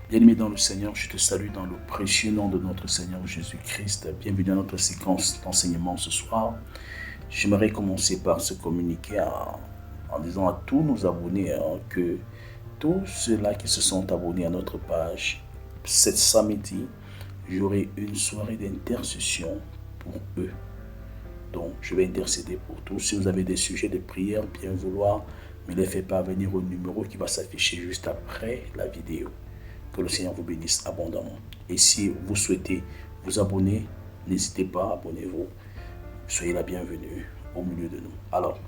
Bien-aimé dans le Seigneur, je te salue dans le précieux nom de notre Seigneur Jésus-Christ. Bienvenue à notre séquence d'enseignement ce soir. J'aimerais commencer par se communiquer en disant à tous nos abonnés que tous ceux-là qui se sont abonnés à notre page, cet samedi, j'aurai une soirée d'intercession pour eux. Donc, je vais intercéder pour tous. Si vous avez des sujets de prière, bien vouloir, me les faites parvenir au numéro qui va s'afficher juste après la vidéo. Que le Seigneur vous bénisse abondamment. Et si vous souhaitez vous abonner, n'hésitez pas, abonnez-vous. Soyez la bienvenue au milieu de nous. Alors,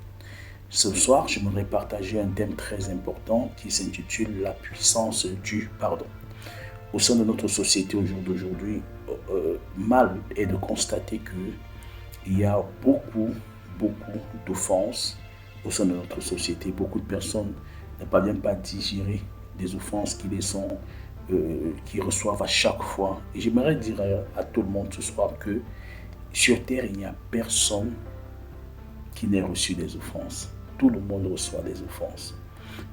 ce soir, j'aimerais partager un thème très important qui s'intitule la puissance du pardon. Au sein de notre société au jour d'aujourd'hui, mal est de constater qu'il y a beaucoup d'offenses au sein de notre société. Beaucoup de personnes ne parviennent pas à digérer des offenses qui reçoivent à chaque fois. Et j'aimerais dire à tout le monde ce soir que sur terre, il n'y a personne qui n'ait reçu des offenses. Tout le monde reçoit des offenses.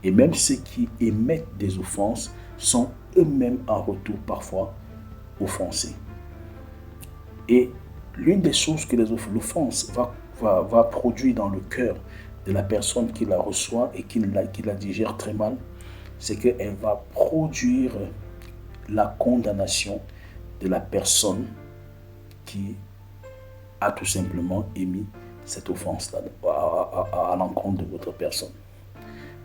Et même ceux qui émettent des offenses sont eux-mêmes en retour parfois offensés. Et l'une des choses que l'offense va produire dans le cœur de la personne qui la reçoit et qui la digère très mal, c'est qu'elle va produire la condamnation de la personne qui a tout simplement émis cette offense-là à l'encontre de votre personne.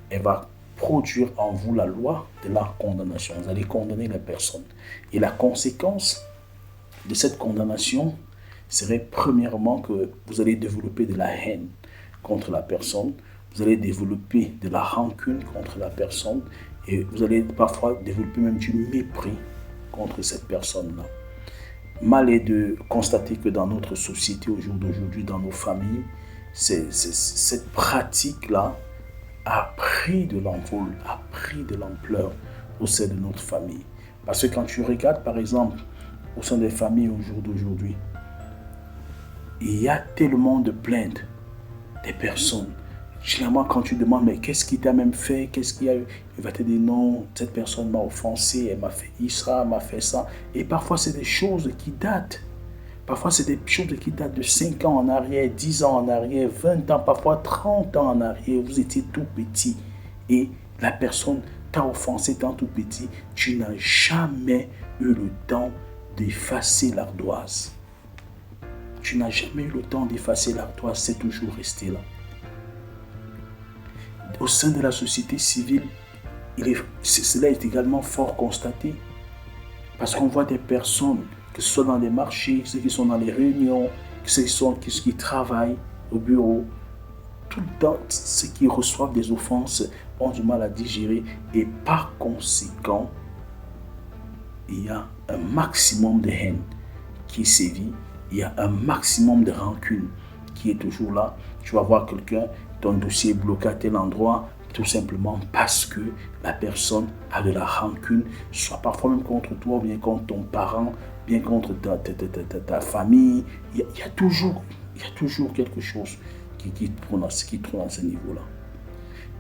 Elle va produire en vous la loi de la condamnation. Vous allez condamner la personne. Et la conséquence de cette condamnation serait premièrement que vous allez développer de la haine contre la personne. Vous allez développer de la rancune contre la personne. Et vous allez parfois développer même du mépris contre cette personne-là. Mal est de constater que dans notre société au jour d'aujourd'hui, dans nos familles, cette pratique-là a pris de l'envol, a pris de l'ampleur au sein de notre famille. Parce que quand tu regardes par exemple au sein des familles au jour d'aujourd'hui, il y a tellement de plaintes des personnes. Généralement, quand tu demandes, mais qu'est-ce qui t'a même fait? Qu'est-ce qu'il y a eu? Il va te dire, non, cette personne m'a offensé, elle m'a fait ça, elle m'a fait ça. Et parfois, c'est des choses qui datent. Parfois, c'est des choses qui datent de 5 ans en arrière, 10 ans en arrière, 20 ans, parfois 30 ans en arrière. Vous étiez tout petit et la personne t'a offensé tant tout petit. Tu n'as jamais eu le temps d'effacer l'ardoise. Tu n'as jamais eu le temps d'effacer l'ardoise, c'est toujours resté là. Au sein de la société civile, cela est également fort constaté. Parce qu'on voit des personnes, que ce soit dans les marchés, ceux qui sont dans les réunions, ceux qui travaillent au bureau, tout le temps, ceux qui reçoivent des offenses ont du mal à digérer. Et par conséquent, il y a un maximum de haine qui sévit. Il y a un maximum de rancune qui est toujours là. Tu vas voir quelqu'un, ton dossier est bloqué à tel endroit, tout simplement parce que la personne a de la rancune, soit parfois même contre toi, bien contre ton parent, bien contre ta famille. Il y a toujours quelque chose qui tourne à ce niveau-là.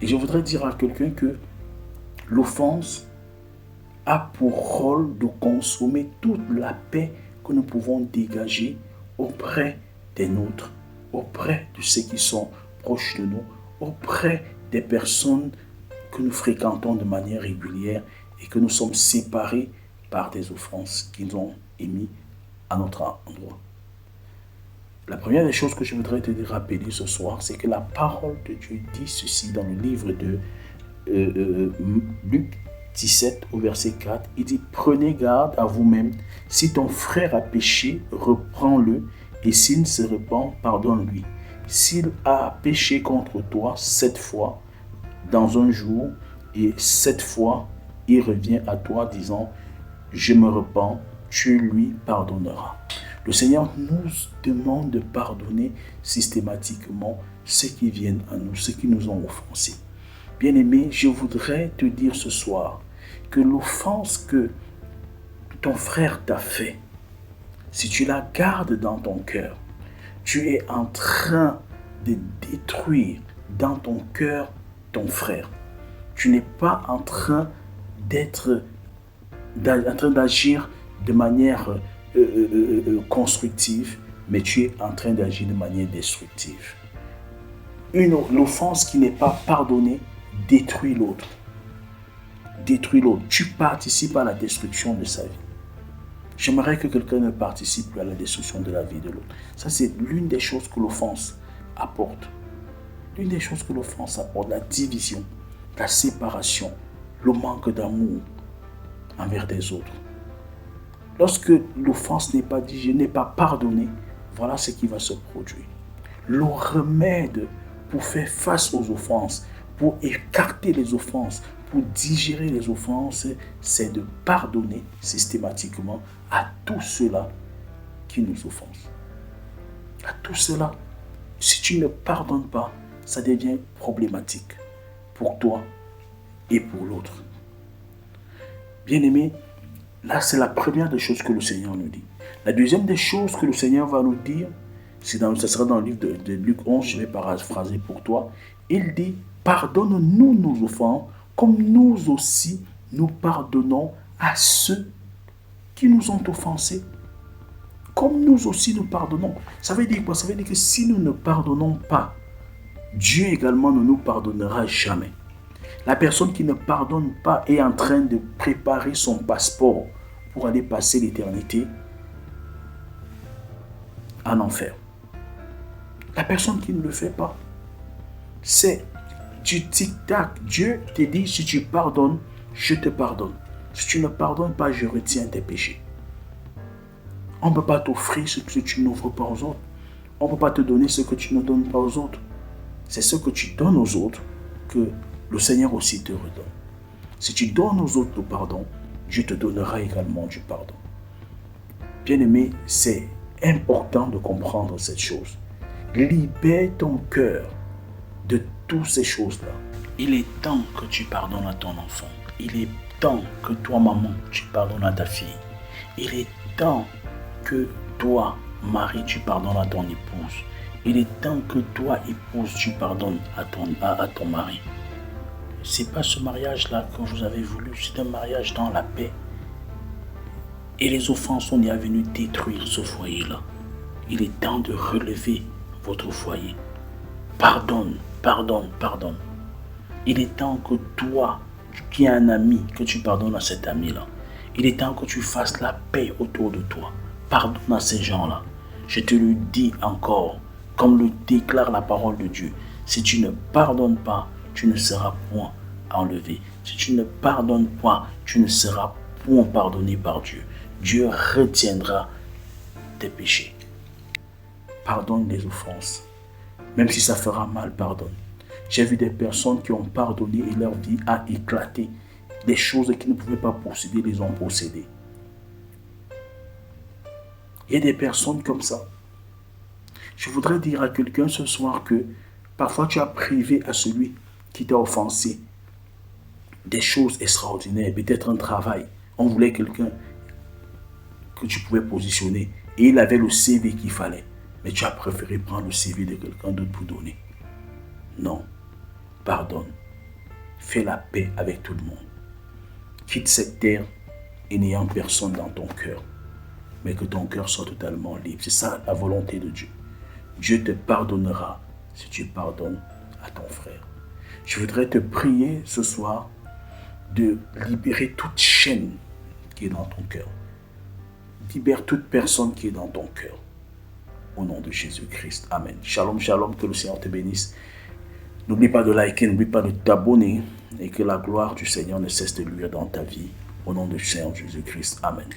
Et je voudrais dire à quelqu'un que l'offense a pour rôle de consommer toute la paix que nous pouvons dégager auprès des nôtres, auprès de ceux qui sont proches de nous, auprès des personnes que nous fréquentons de manière régulière et que nous sommes séparés par des offenses qu'ils ont émises à notre endroit. La première des choses que je voudrais te rappeler ce soir, c'est que la parole de Dieu dit ceci dans le livre de Luc 17 au verset 4. Il dit, prenez garde à vous-même. Si ton frère a péché, reprends-le, et s'il ne se repent, pardonne-lui. S'il a péché contre toi 7 fois dans un jour, et 7 fois il revient à toi disant, je me repens, tu lui pardonneras. Le Seigneur nous demande de pardonner systématiquement ceux qui viennent à nous, ceux qui nous ont offensés. Bien-aimé, je voudrais te dire ce soir que l'offense que ton frère t'a fait, si tu la gardes dans ton cœur, tu es en train de détruire dans ton cœur ton frère. Tu n'es pas en train d'être en train d'agir de manière constructive, mais tu es en train d'agir de manière destructive. L'offense qui n'est pas pardonnée détruit l'autre. Détruit l'autre. Tu participes à la destruction de sa vie. J'aimerais que quelqu'un ne participe plus à la destruction de la vie de l'autre. Ça, c'est l'une des choses que l'offense apporte. L'une des choses que l'offense apporte, la division, la séparation, le manque d'amour envers des autres. Lorsque l'offense n'est pas digérée, n'est pas pardonnée, voilà ce qui va se produire. Le remède pour faire face aux offenses, pour écarter les offenses, pour digérer les offenses, c'est de pardonner systématiquement à tous ceux-là qui nous offensent. À tous ceux-là. Si tu ne pardonnes pas, ça devient problématique pour toi et pour l'autre. Bien-aimé, là c'est la première des choses que le Seigneur nous dit. La deuxième des choses que le Seigneur va nous dire, ça sera dans le livre de Luc 11, je vais paraphraser pour toi. Il dit, pardonne-nous nos offenses, comme nous aussi nous pardonnons à ceux qui nous ont offensés. Comme nous aussi nous pardonnons. Ça veut dire quoi? Ça veut dire que si nous ne pardonnons pas, Dieu également ne nous pardonnera jamais. La personne qui ne pardonne pas est en train de préparer son passeport pour aller passer l'éternité en enfer. La personne qui ne le fait pas, c'est du tic-tac. Dieu te dit, si tu pardonnes, je te pardonne. Si tu ne pardonnes pas, je retiens tes péchés. On ne peut pas t'offrir ce que tu n'offres pas aux autres. On ne peut pas te donner ce que tu ne donnes pas aux autres. C'est ce que tu donnes aux autres que le Seigneur aussi te redonne. Si tu donnes aux autres le pardon, Dieu te donnera également du pardon. Bien-aimé, c'est important de comprendre cette chose. Libère ton cœur de toutes ces choses-là. Il est temps que tu pardonnes à ton enfant. Il est temps que toi, maman, tu pardonnes à ta fille. Il est temps que toi, mari, tu pardonnes à ton épouse. Il est temps que toi, épouse, tu pardonnes à ton mari. Ce n'est pas ce mariage-là que vous avez voulu. C'est un mariage dans la paix. Et les offenses sont venues détruire ce foyer-là. Il est temps de relever votre foyer. Pardonne, pardonne, pardonne. Il est temps que toi, qui es un ami, que tu pardonnes à cet ami-là. Il est temps que tu fasses la paix autour de toi. Pardonne à ces gens-là. Je te le dis encore, comme le déclare la parole de Dieu. Si tu ne pardonnes pas, tu ne seras point enlevé. Si tu ne pardonnes pas, tu ne seras point pardonné par Dieu. Dieu retiendra tes péchés. Pardonne les offenses. Même si ça fera mal, pardonne. J'ai vu des personnes qui ont pardonné et leur vie a éclaté. Des choses qu'ils ne pouvaient pas posséder, les ont possédées. Il y a des personnes comme ça. Je voudrais dire à quelqu'un ce soir que parfois tu as privé à celui qui t'a offensé des choses extraordinaires, peut-être un travail. On voulait quelqu'un que tu pouvais positionner et il avait le CV qu'il fallait. Mais tu as préféré prendre le CV de quelqu'un d'autre pour donner. Non. Pardonne. Fais la paix avec tout le monde. Quitte cette terre et n'ayant personne dans ton cœur. Mais que ton cœur soit totalement libre. C'est ça la volonté de Dieu. Dieu te pardonnera si tu pardonnes à ton frère. Je voudrais te prier ce soir de libérer toute chaîne qui est dans ton cœur. Libère toute personne qui est dans ton cœur. Au nom de Jésus-Christ. Amen. Shalom, shalom. Que le Seigneur te bénisse. N'oublie pas de liker, n'oublie pas de t'abonner. Et que la gloire du Seigneur ne cesse de luire dans ta vie. Au nom du Seigneur Jésus-Christ. Amen.